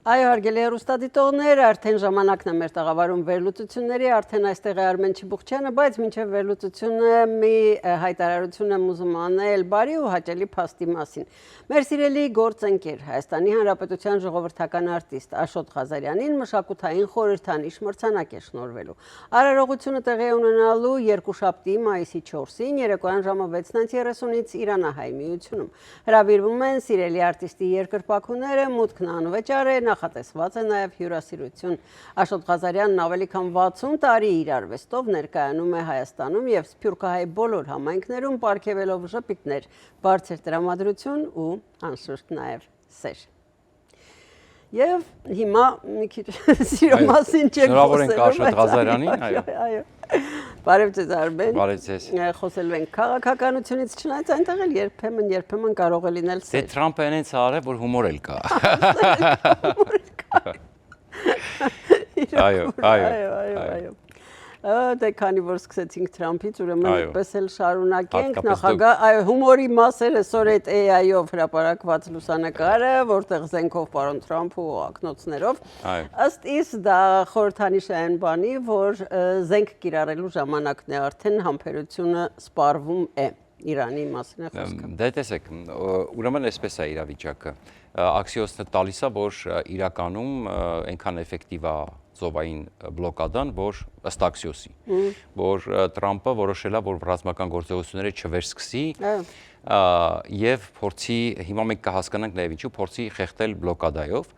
Այո, հարգելի հեռուստադիտողներ, արդեն ժամանակն է մեր տաղավարում վերլուծությունների, արդեն այստեղ է Արմեն Չիբուխչյանը, բայց մինչև վերլուծությունը մի հայտարարություն եմ ուզում անել բարի ու հաճելի փաստի մասին։ Մեր սիրելի գործընկեր Հայաստանի Հանրապետության ժողովրդական արտիստ Աշոտ Ղազարյանին մշակութային խորհրդանիշ մրցանակ է շնորհվելու։ Արարողությունը տեղի է ունենալու երկուշաբթի մայիսի 4-ին երեկոյան ժամը 6:30-ից Իրանահայ միությունում։ Հրավիրվում են սիրելի արտիստի երկրպագուները, մուտքն անվճար է, նախատեսված է նաև հյուրասիրություն։ Աշոտ Ղազարյանն ավելի քան 60 տարի իր արվեստով ներկայանում է Հայաստանում եւ Սփյուռքահայ բոլոր համայնքներում պարգևելով ժպիտներ, բարձր տրամադրություն ու անշուշտ նաև սեր։ Եվ հիմա մի քիչ սիրո մասին չենք խոսելու։ Շնորհավոր ենք Աշոտ Ղազարյանին, այո։ Բարև ձեզ Արմեն։ Բարև ձեզ։ Խոսելու ենք քաղաքականությունից, չնայած այնտեղ էլ երբեմն կարող է լինել սեր։ Դե Թրամփը այնց արել, որ հումոր էլ կա։ Այո։ Դե քանի որ սկսեցինք Թրամփից, ուրեմն այդպես էլ շարունակենք, նախագահ, այո, հումորի մասերը այսօր այդ AI-ով հրապարակված լուսանկարը, որտեղ զենքով պարոն Թրամփը ու ակնոցներով, ըստ իս դա խորհրդանիշ է այն բանի, որ զենք կիրառելու ժամանակն է արդեն համբերությունը սպառվում է։ Իրանի մասին է խոսքը։ Դե տեսեք, ուրեմն այսպես է իրավիճակը։ Աքսիոսը տալիս է, որ իրականում այնքան էֆեկտիվ է ծովային բլոկադան, որ ըստ Աքսիոսի, որ Թրամփը որոշել է, որ ռազմական գործողությունները չվերսկսի եւ փորձի, հիմա մենք կհասկանանք նաեւ ինչու փորձի խեղդել բլոկադայով։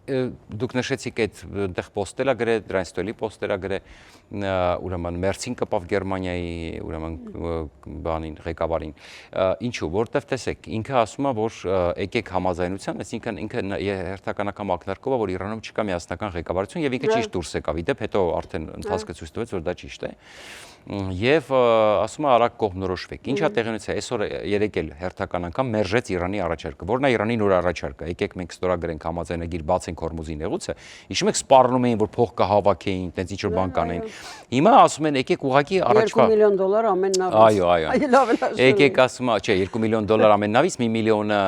Դուք նշեցիք այդտեղ պոստելա գրե, դրանից ստելի պոստելա գրե, ուրեմն Մերցին կպավ Գերմանիայի, ուրեմն բանին, ղեկավարին։ Ինչու, որտեվ տեսեք, ինքը ասում է, որ եկեք համաձայնության, այսինքն ինքը հերթականական ակնարկով է, որ Իրանում չկա միասնական ղեկավարություն եւ ինքը ճիշտ դուրս եկավ։ Իդեպ հետո արդեն ընթացքը ցույց տվեց, որ դա ճիշտ է։ Եվ ասում է արագ կողմնորոշվեք։ Ինչա տեղի ունեցա, այսօր երեկ էլ հերթական անգամ մերժեց Իրանի առաջարկը, որն է Իրանի նոր առաջարկը։ Եկեք մենք ստորագրենք համաձայնագիր, բացենք Հորմուզի նեղուցը։ Հիշում եք, սպառնում էին, որ փող կհավաքեին, տենց ինչ որ բան կանեին։ Հիմա ասում են, եկեք ուղղակի առաջվա $2 միլիոն ամեն նավից։ Այո։ Եկեք ասում է, չէ, $2 միլիոն ամեն նավից, 1 միլիոնը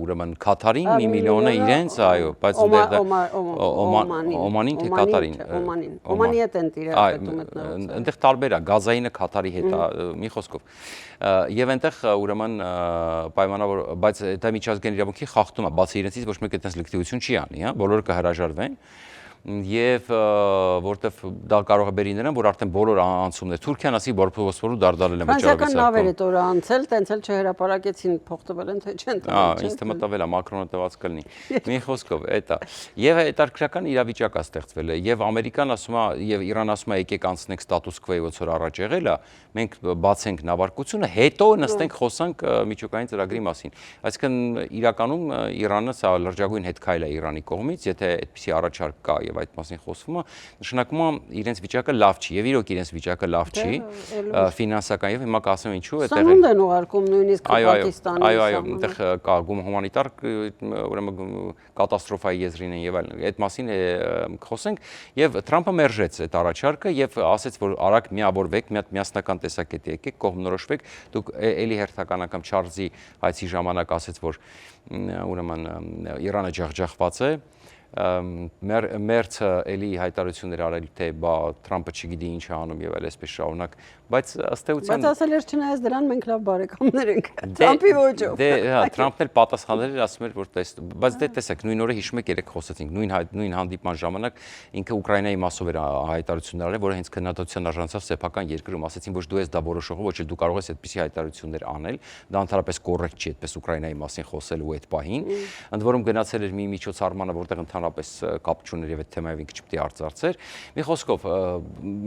ուրեմն Քաթարին, 1 միլիոնը իրենց, այո, բայց Օմանին թե Կատարին։ Օմանի հետ են տիրապետում այդ նեղուցը։ Այնտեղ տարբեր է, Գազայինը Քաթարի հետ է, մի խոսքով։ Եվ այնտեղ ուրեմն պայմանավոր, բայց դա միջազգային իրավունքի խախտում է, բացի իրենցից ոչ մեկ այդպես լքտիություն չի անի, բոլորը կհրաժարվեն։ Եվ որտեվ դա կարող է բերի նրան, որ արդեն բոլոր անցումներ Թուրքիան ասի, որ Բոսֆորու դարդարել են վճարել։ Նավերը տորը անցել, տենց էլ չհրապարակեցին, փող տվել են թե չեն տվել։ Ինձ թվում է տվել է, Մակրոնը տված կլինի։ Մի խոսքով, այդ է։ Եվ հետարքրական իրավիճակ է ստեղծվել է, եւ Ամերիկան ասում է, եւ Իրան ասում է, եկեք անցնենք ստատուս քվոյի ոնց որ առաջ եղել է, մենք բացենք նավարկությունը, հետո նստենք խոսանք միջուկային ծրագրի մասին։ Այսինքն իրականում Իրանը սա լրջագույն հետքայլ է Իրանի կողմից, եթե այդպիսի առաջարկ կա եւ այդ մասին խոսվում է, նշանակում է իրենց վիճակը լավ չի եւ իրոք իրենց վիճակը լավ չի ֆինանսական եւ հիմա կասեմ ինչու այդտեղ Սնունդ են ուղարկում նույնիսկ Պակիստանի այո այդտեղ կա հումանիտար ուրեմն կատաստրոֆայի եզրին են եւ այլն այդ մասին խոսենք եւ Թրամփը մերժեց այդ առաջարկը եւ ասաց որ արագ միավորվեք մի հատ միասնական տեսակետի եկեք կողմնորոշվեք դուք էլի հերթական անգամ Չարլզի հայցի ժամանակ ասաց որ ուրեմն Իրանը ջախջախված է Մերցը էլի հայտարարություններ արել թե բա Թրամփը չգիտի ինչ է անում եւ այլ այսպես շարունակ բայց ըստ էության բայց ասել էր չնայած դրան մենք լավ բարեկամներ ենք Թրամփի ոճով դե հա Թրամփն էլ պատասխանել էր ասում էր որ բայց դե տեսեք նույն օրը հիշում եք երեք խոսեցինք նույն հանդիպման ժամանակ ինքը Ուկրաինայի մասով էր հայտարարություններ արել որը հենց քննադատության արժանացավ սեփական երկրում ասեցին ոչ դու ես դա որոշողը ոչ էլ դու կարող ես այդպիսի հայտարարություններ անել դա ընդհանրապես կոռեկտ չի այդպես Ուկրաինայի մասին խոսելու այդ պահին ընդ որում գնացել էր մի միջոցառմանը որտեղ ընդհանրապես կապ չուներ եւ այդ թեմայով ինքը չպետք է արծարծեր մի խոսքով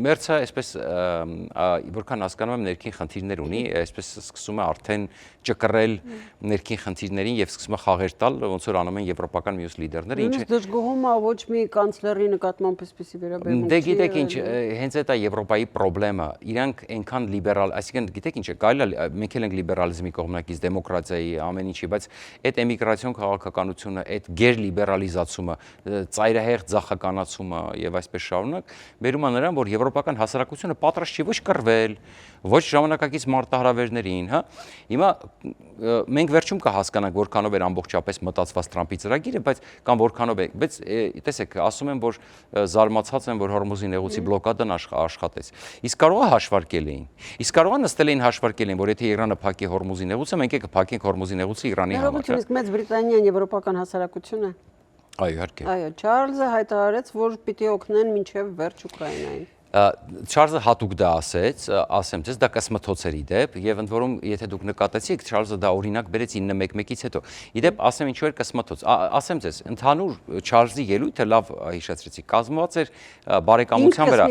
Մերցը այսպես որքան հասկանում եմ ներքին խնդիրներ ունի, այսպես սկսում է արդեն ճկռել ներքին խնդիրներին եւ սկսում է խաղեր տալ, ոնց որ անում են եվրոպական մյուս լիդերները, ինչը դժգոհում է ոչ մի կանցլերի նկատմամբ այսպեսի վերաբերմունք։ Դե գիտեք ինչ, հենց այդ է Եվրոպայի խնդրեմը, իրանք այնքան լիբերալ, այսինքն գիտեք ինչ է, կարելի է մենք էլ ենք լիբերալիզմի կողմնակից, դեմոկրատիայի, ամեն ինչի, բայց այդ էմիգրացիոն քաղաքականությունը, այդ գերլիբերալիզացումը, ծայրահեղ ձախականացումը եւ այսպես շարունակ բերում է նրան, որ եվրոպական հասարակությունը պատրաստ չի ոչ կռվել, ոչ ժամանակակից մարտահրավերներին, հա։ Հիմա մենք վերջում կհասկանանք որքանով էր ամբողջապես մտածված Թրամփի ծրագիրը, բայց կամ որքանով է, բայց տեսեք, ասում եմ, որ զարմացած եմ, որ Հորմուզի նեղուցի բլոկադան աշխատեց։ Իսկ կարող է հաշվարկել էին։ Իսկ կարող է նստել էին հաշվարկել էին, որ եթե Իրանը փակի Հորմուզի նեղուցը, մենք կփակենք Հորմուզի նեղուցը Իրանի համար։ Իսկ Մեծ Բրիտանիան եվրոպական հասարակություն է։ Այո, իհարկե։ Այո, Չարլզը հայտարարեց, որ պիտի օգնեն մինչև վերջ Ուկրաինային։ Չարլզը հատուկ դա ասեց, ասեմ ձեզ, դա կսմթոցերի դեպ, եւ ընդ որում, եթե դուք նկատեցիք, Չարլզը դա օրինակ բերեց 911-ից հետո։ Իդեպ, ասեմ ինչու էր կսմթոց։ Ասեմ ձեզ, ընդհանուր Չարլզի ելույթը լավ հիշեցրեցի, կազմված էր բարեկամության վրա։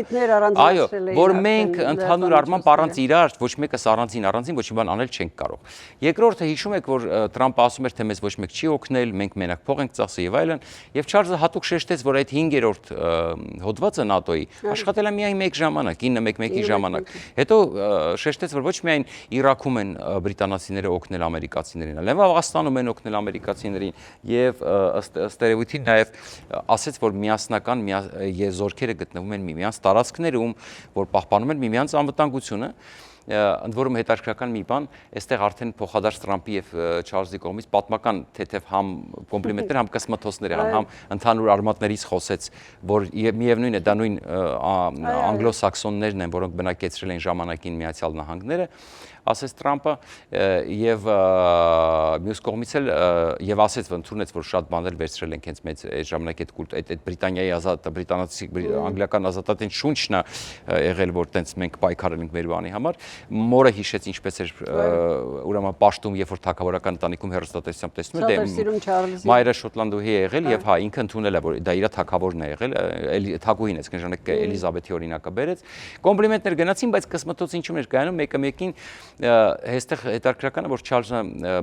Այո, որ մենք ընդհանուր առմամբ առանց իրար, ոչ մեկս առանձին ոչ մի բան անել չենք կարող։ Երկրորդը հիշում եք, որ Թրամփը ասում էր, թե մեզ ոչ մեկ չի օգնել, մենք մենակ փող ենք ծախսել եւ այլն, եւ Չարլզը հատուկ շեշտեց, որ այդ 5-րդ հոդվածը ՆԱՏՕ-ի աշխատել է միայն մեկ ժամանակ, 911-ի ժամանակ։ Հետո շեշտեց, որ ոչ միայն Իրաքում են բրիտանացիները օգնել ամերիկացիներին, այլև Աֆղանստանում են օգնել ամերիկացիներին եւ ըստ երևույթին նաեւ ասեց, որ միասնական զորքերը գտնվում են միմյանց տարածքներում, որ պահպանում են միմյանց անվտանգությունը։ Ընդ որում հետաքրքրական մի բան, այստեղ արդեն փոխադարձ Թրամփի եւ Չարլզի կողմից պատմական թեթև համ կոմպլիմենտներ, համ կսմթոցներ եղան, համ ընդհանուր արմատներից խոսեց, որ միևնույն է դա նույն անգլոսաքսոններն են, որոնք բնակեցրել են ժամանակին Միացյալ Նահանգները, ասեց Թրամփը եւ մյուս կողմից էլ եւ ասեց, ընդունեց, որ շատ բաներ վերցրել են հենց մեծ այդ ժամանակ այդ Բրիտանիայի բրիտանացի անգլիական ազատատեն շունչն է եղել, որ տենց մենք պայքարել ենք մեր բանի համար։ Մորը հիշեց ինչպես էր ուրեմն պաշտում, երբ որ թագավորական ընտանիքում հեռուստատեսությամբ տեսնում էր, մայրը շոտլանդուհի է եղել եւ հա ինքը ընդունել է, որ դա իր թագավորն է եղել, թագուհին է, կնժանակ Էլիզաբեթի օրինակը բերեց։ Կոմպլիմենտներ գնացին, բայց կսմթոց ինչու էր կայանում, մեկը մեկին հեստեղ հետաքրքրական է, որ Չարլզը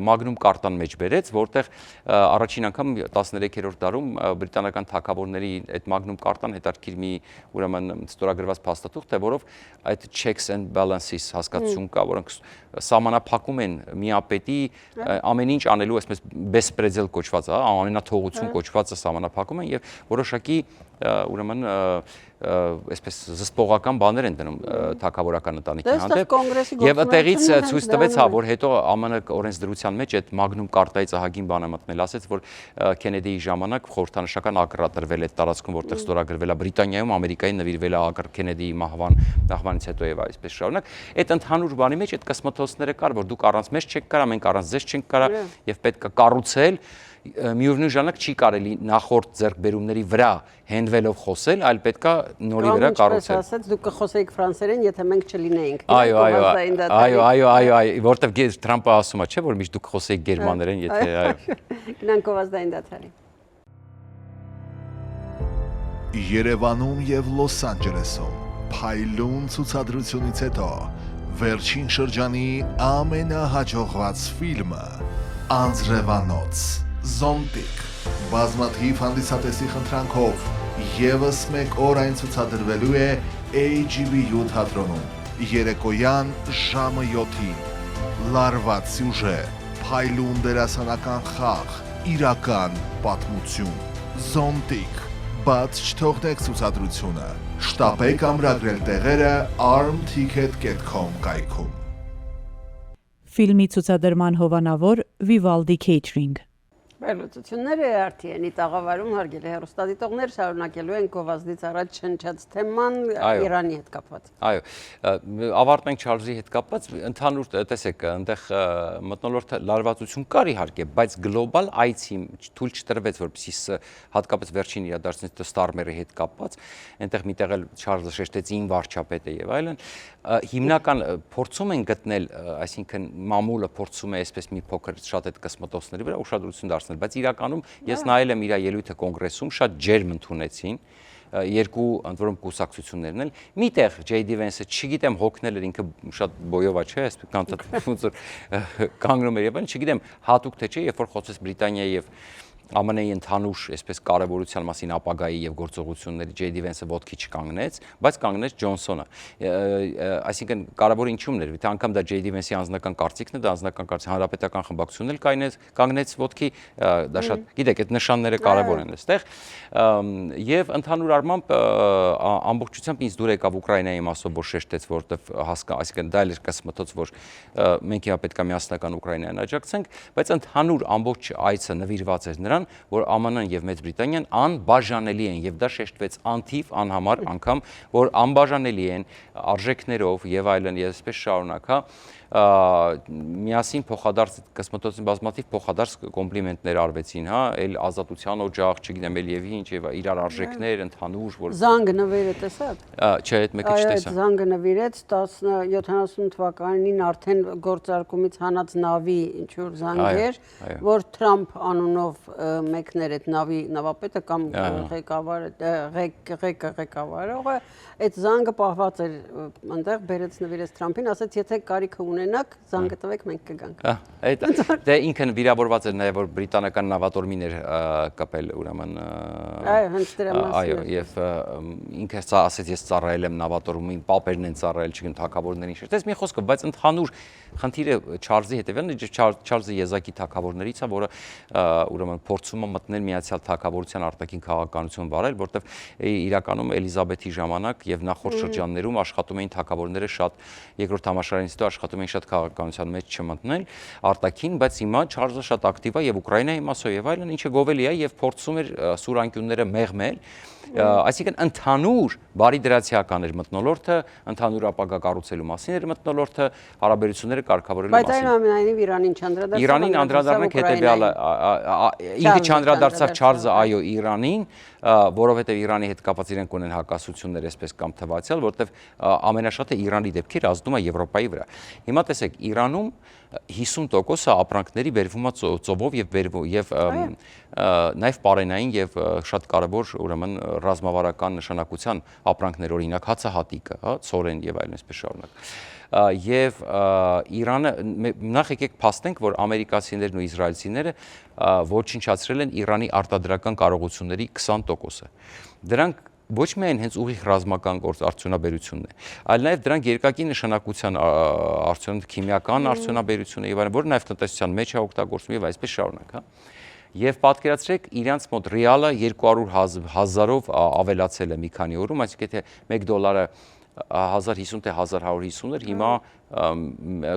մագնում կարտան մեջ բերեց, որտեղ առաջին անգամ 13-րդ դարում բրիտանական թագավորների այդ մագնում կարտան հետաքրքիր մի ուրեմն ստորագրված փաստաթուղթ է, որով այդ checks and balances հասկացություն կա, որոնք սահմանափակում են միապետի ամեն ինչ անելու, այսպես բեսպրեդել կոչված, ամենաթողություն կոչվածը սահմանափակում են եւ որոշակի ուրեմն այսպես զսպողական բաներ են դնում թագավորական ընտանիքի հանդեպ եւ այդտեղից ցույց տվեց, հա, որ հետո ԱՄՆ օրենսդրության մեջ այդ մագնում կարտայից ահագին բան է մտնել, ասեց, որ Քենեդիի ժամանակ խորհրդանշական ակր տրվել այդ տարածքում, որտեղ ստորագրվել է Բրիտանիայում, Ամերիկային նվիրվել է ակր Քենեդիի մահվանից հետո եւ այսպես շարունակ։ Այդ ընդհանուր բանի մեջ այդ կսմթոցները կար, որ դուք առանց մեզ չեք կարա, մենք առանց ձեզ չենք կարա եւ պետք է կառուցել միևնույն ժամանակ չի կարելի նախորդ ձեռքբերումների վրա հենվելով խոսել, այլ պետքա նորի վրա կառուցել։ Ինչպես ասած, դուք կխոսեիք ֆրանսերեն, եթե մենք չլինեինք։ Այո, որտեվ Թրամփը ասում է, չէ, որ միշտ դուք խոսեիք գերմաներեն, եթե այո։ Գնանք գովազդային դադարի։ Երևանում եւ Լոս Անջելեսում փայլուն ցուցադրությունից հետո վերջին շրջանի ամենահաջողված ֆիլմը Անձրևանոց Զոնտիկ բազմաթիվ հանդիսատեսի խնդրանքով եւս մեկ օր այն ցուցադրվելու է AGV-յու թատրոնում երեկոյան ժամը 7-ին լարված սյուժե փայլուն դերասանական խաղ իրական պատմություն Զոնտիկ բաց չթողնեք ցուցադրությունը շտապեք ամրագրել տեղերը armticket.com կայքում Ֆիլմի ցուցադրման հովանավոր Vivaldi Catering Վերլուծությունները արդեն տաղավարում հարգելի հեռուստադիտողներ շարունակելու են գովազդից առաջ շնչած թեման Իրանի հետ կապված։ Այո, ավարտենք Չարլզի հետ կապված, ընդհանուր տեսեք, այնտեղ մթնոլորտ լարվածություն կար իհարկե, բայց գլոբալ այցի թույլ չտրվեց, որպեսզի հատկապես վերջին իրադարձությունից Ստարմերի հետ կապված, այնտեղ միտեղ էլ Չարլզը շեշտեց ին վարչապետ է եւ այլն, հիմնական փորձում են գտնել, այսինքն մամուլը փորձում է այսպես մի փոքր շատ այդ կսմտոցների վրա ուշադրություն դարձնել, բայց իրականում ես նայել եմ իր ելույթը կոնգրեսում, շատ ջերմ ընդունեցին, երկու ընդ որում կուսակցություններն էլ, միտեղ J.D. Vance-ը, չգիտեմ, հոգնել էր ինքը շատ բոյովա չէ, այսպես ոնց որ կանգնում էր եւ այլն, չգիտեմ, հատուկ թե չէ, երբ որ խոսեց Բրիտանիայի եւ ԱՄՆ-ի ընդհանուր այսպես կարևորության մասին ապագայի եւ գործողությունների J.D. Vance-ը ոտքի չկանգնեց, բայց կանգնեց Ջոնսոնը։ Այսինքն կարևորը ինչումն էր, թե անգամ դա J.D. Vance-ի անձնական կարծիքն է, դա անձնական կարծիք հանրապետական խմբակցությունն էլ կանգնեց ոտքի, դա շատ, գիտեք, այդ նշանները կարևոր են այստեղ։ Եվ ընդհանուր առմամբ ամբողջությամբ ինձ դուր եկավ Ուկրաինայի մասով, որ շեշտեց, որտեվ այսինքն դա էլ էր կսմթոց, որ մենք հիմա պետք է միասնական Ուկրաինային աջակցենք, բայց ընդհանուր ամբողջ այցը նվիրված էր նրան, որ ԱՄՆ-ն եւ Մեծ Բրիտանիան անբաժանելի են եւ դա շեշտվեց անթիվ անհամար անգամ, որ անբաժանելի են արժեքներով եւ այլն եւ այսպես շարունակ, միասին փոխադարձ կսմտոցին բազմաթիվ փոխադարձ կոմպլիմենտներ արվեցին, հա, այլ ազատության օջախ, չգիտեմ, էլ եւ ինչ եւ իրար արժեքներ ընդհանուր, որ Զանգը նվիրը տեսա՞ք։ Չէ, այդ մեկը չտեսա։ Զանգը նվիրեց 70 թվականին արդեն գործարկումից հանած նավի ինչ որ զանգ էր, որ Թրամփ անունով մեկներ այդ նավի նավապետը կամ ղեկավարողը այդ զանգը պահված էր այնտեղ, բերեց նվիրեց Թրամփին, ասաց եթե կարիքը ունենաք, զանգը տվեք, մենք կգանք։ Այդ դե ինքն վիրավորված էր նաև որ բրիտանական նավատորմին էր կապել ուրեմն Այո, հենց դրա մասին։ Այո, եւ ինքը ասաց ես ծառայել եմ նավատորմին, պապերն են ծառայել, չգիտեմ, թագավորներին շեշտ։ Դες մի խոսքով, բայց ընդհանուր խնդիրը Չարլզի հետևյալն է, Չարլզը եզակի թագավորներից է, որը ուրեմն փորձում է մտնել Միացյալ Թագավորության արտաքին քաղաքականություն վարել, որտեղ իրականում Էլիզաբեթի ժամանակ եւ նախորդ շրջաններում աշխատում էին թագավորները շատ երկրորդ համաշխարհային հետո աշխատում էին շատ քաղաքականության մեջ չմտնել արտաքին, բայց հիմա Չարլզը շատ ակտիվ է եւ Ուկրաինայի մասով եւ այլն, ինչը գովելի է եւ փորձում էր սուրանկյունները մեղմել այսինքն ընդհանուր բարի դրացիական էր մտնոլորտը, ընդհանուր ապագա կառուցելու մասին էր մտնոլորտը, հարաբերությունները կարգավորելու մասին։ Բայց այնուամենայնիվ Իրանին չանդրադարձավ։ Իրանին անդրադառնանք հետեւյալը, ինքը չանդրադարձավ Չարլզը, այո, Իրանին, որովհետև Իրանի հետ կապված իրենք ունեն հակասություններ, այսպես կամ թվացial, որովհետև ամենաշատը Իրանի դեպքերը ազդում է Եվրոպայի վրա։ Հիմա տեսեք, Իրանում 50%-ը ապրանքների բերվում է ծովով եւ նաև պարենային եւ շատ կարեւոր ուրեմն ռազմավարական նշանակության ապրանքներ, օրինակ հացահատիկը, հա, ցորեն եւ այլն այսպես շարունակ։ Եվ Իրանը նախ եկեք փաստենք, որ ամերիկացիներն ու իսրայելցիները ոչնչացրել են Իրանի արտադրական կարողությունների 20%-ը։ Դրանք ոչ միայն հենց ուղիղ ռազմական արդյունաբերությունն է, այլ նաև դրանք երկակի նշանակության քիմիական արդյունաբերություն է եւ այլն, որը նաև տնտեսության մեջ է օգտագործվում եւ այսպես շարունակ, հա։ Եվ պատկերացրեք իրանց մոտ ռիալը 200,000-ով ավելացել է մի քանի օրում, այսինքն եթե $1 1050 թե 1150 էր, հիմա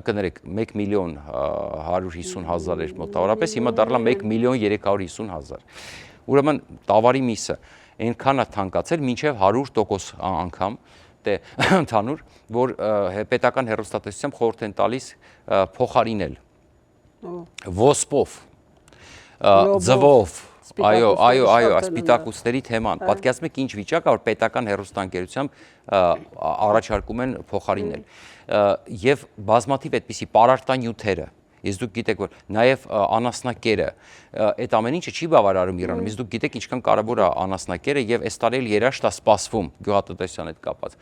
կներեք 1,150,000 էր մոտավորապես, հիմա դառնա 1,350,000։ Ուրեմն տավարի միսը այնքան է թանկացել, մինչև 100% անգամ դե ընդհանուր, որ պետական հեռուստատեսությամբ խորհուրդ են տալիս փոխարինել ոսպով, ձվով, այո, սպիտակուցների թեման։ Պատկերացնում եք ինչ վիճակ է, որ պետական հեռուստաընկերությամբ առաջարկում են փոխարինել։ Եվ բազմաթիվ այդպիսի պարարտանյութերը, իսկ դուք գիտեք, որ նաև անասնակերը, այդ ամեն ինչը չի բավարարում Իրանում, իսկ դուք գիտեք ինչքան կարևոր է անասնակերը եւ այս տարի երաշտ է սպասվում գյուղատնտեսության հետ կապված։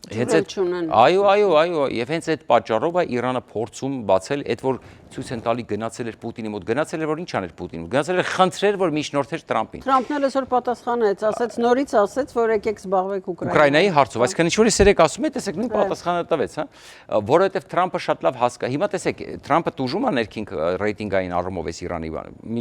Այո, եւ հենց այդ պատճառով է Իրանը փորձում բացել այդ որ ցույց են տալի գնացել էր Պուտինի մոտ, գնացել էր որ ինչ աներ Պուտինը, գնացել էր խնդրեր որ միջնորդեր Թրամփին։ Թրամփն էլ այսօր պատասխանեց, ասաց նորից ասաց, որ եկեք զբաղվեք Ուկրաինայի հարցով, այսինքն ինչ որ էսերեք ասում է, տեսեք նույն պատասխանը տվեց, հա, որովհետեւ Թրամփը շատ լավ հասկա։ Հիմա տեսեք, Թրամփը տուժում է ներքին ռեյտինգային առումով էս Իրանի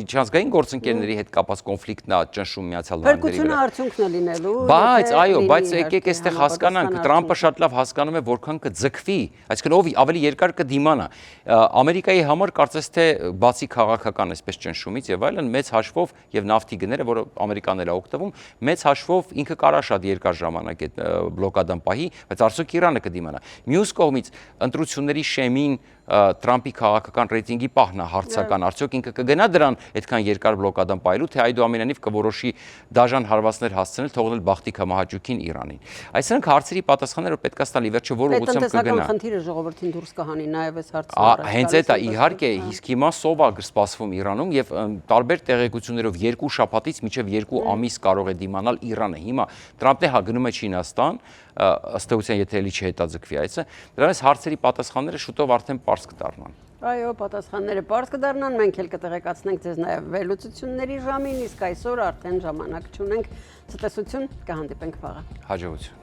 միջազգային գործընկերների հետ կապված կոնֆլիկտն է ճնշում Միացյալ Նահանգների վրա։ Փրկությունը արդյունքն է լինելու։ Բայց այո, բայց եկեք այստեղ հասկանանք, Թրամփը շատ լավ հասկանում է որքան կձգվի, այսինքն ով ավելի երկար կդիմանա։ Ամերիկայի համար կարծես թե բացի քաղաքական այսպես ճնշումից եւ այլն մեծ հաշվով եւ նավթի գները, որը ամերիկանն է օգտվում, մեծ հաշվով ինքը կարա շատ երկար ժամանակ այդ բլոկադան պահի, բայց արդյոք Իրանը կդիմանա։ Մյուս կողմից ընտրությունների շեմին Թրամփի քաղաքական ռեյտինգի պահն է հարցական, արդյոք ինքը կգնա դրան այդքան երկար բլոկադան պահելու, թե այդուամենայնիվ կորոշի դաժան հարվածներ հասցնել, թողնել բախտի կամահաճուկին Իրանին։ Այսինքն հարցերի պատասխանները պետք է ստալի վերջը որ ուղղությամբ կգնա։ Խնդիրը ժողովրդին դուրս կհանի նաև այս հարցը։ Հենց այդ է իհարկե, իսկ հիմա սով է սպասվում Իրանում եւ տարբեր տեղեկություններով 2 շաբաթից մինչեւ 2 ամիս կարող է դիմանալ Իրանը։ Հիմա Թրամփն հա գնում է Չինաստան, ըստ էության եթե էլի չհետաձգվի այցը, դրանից հարցերի պատասխանները շուտով արդեն պարզ կդառնան։ Այո, պատասխանները բարձ կդառնան, մենք էլ կտեղեկացնենք ձեզ նաև վերլուծությունների ժամին, իսկ այսօր արդեն ժամանակ չունենք։ Ցտեսություն, կհանդիպենք վաղը։ Հաջողություն։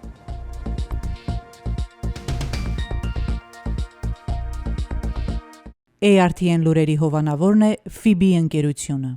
ARTN լուրերի հովանավորն է FIBI ընկերությունը։